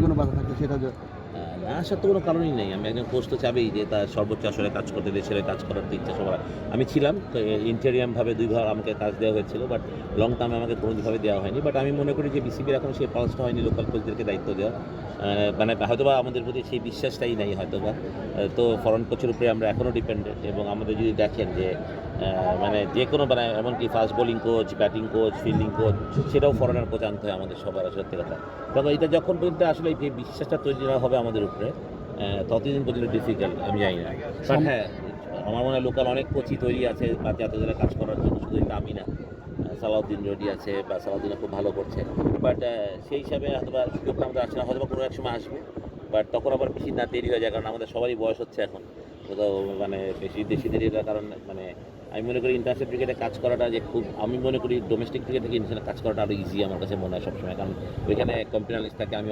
কোনো বাধা থাকলে সেটা না আসার তো কোনো কারণই নেই। আমি একজন কোচ তো চাবেই যে তার সর্বোচ্চ আসলে কাজ করতে, দেশের হয়ে কাজ করার তো ইচ্ছা সবার। আমি ছিলাম তো ইন্টেরিয়ামভাবে ২ বার আমাকে কাজ দেওয়া হয়েছিল, বাট লং টার্মে আমাকে কোনোভাবে দেওয়া হয়নি। বাট আমি মনে করি যে বিসিবির এখন সেই পালসটা হয়নি লোকাল কোচদেরকে দায়িত্ব দেওয়া। মানে হয়তোবা আমাদের প্রতি সেই বিশ্বাসটাই নাই হয়তোবা। তো ফরেন কোচের উপরে আমরা এখনও ডিপেন্ডেন্ট, এবং আমাদের যদি দেখেন যে মানে যে কোনো মানে এমনকি fast bowling coach, batting coach, fielding coach সেটাও ফরেনার কোচ আনতে হয় আমাদের সবার, সত্যি কথা। তবে এটা যখন পর্যন্ত আসলে এই বিশ্বাসটা তৈরি না হবে আমাদের উপরে, ততদিন পর্যন্ত ডিফিকাল্ট, আমি জানি না। বাট হ্যাঁ, আমার মনে হয় লোকাল অনেক কোচই তৈরি আছে বা জাতীয় দলে কাজ করার জন্য, শুধু এটা আমি না। সালাউদ্দিন রডি আছে, বা সালাউদ্দিনও খুব ভালো করছে। বাট সেই হিসাবে হয়তোবা সুযোগটা আমাদের আসছে না, হয়তোবা কোনো এক সময় আসবে। বাট তখন আবার বেশি না দেরি হয়ে যায়, কারণ আমাদের সবারই বয়স হচ্ছে এখন। কোথাও মানে বেশি দেরি হওয়ার কারণ মানে আমি মনে করি ইন্টারন্যাশনাল ক্রিকেটে কাজ করাটা যে খুব, আমি মনে করি ডোমেস্টিক ক্রিকেট থেকে ইন্টারন্যাশনাল কাজ করাটা আরও ইজি আমার কাছে মনে হয় সবসময়, কারণ ওইখানে কম্পিউটার লিস্ট থাকে, আমি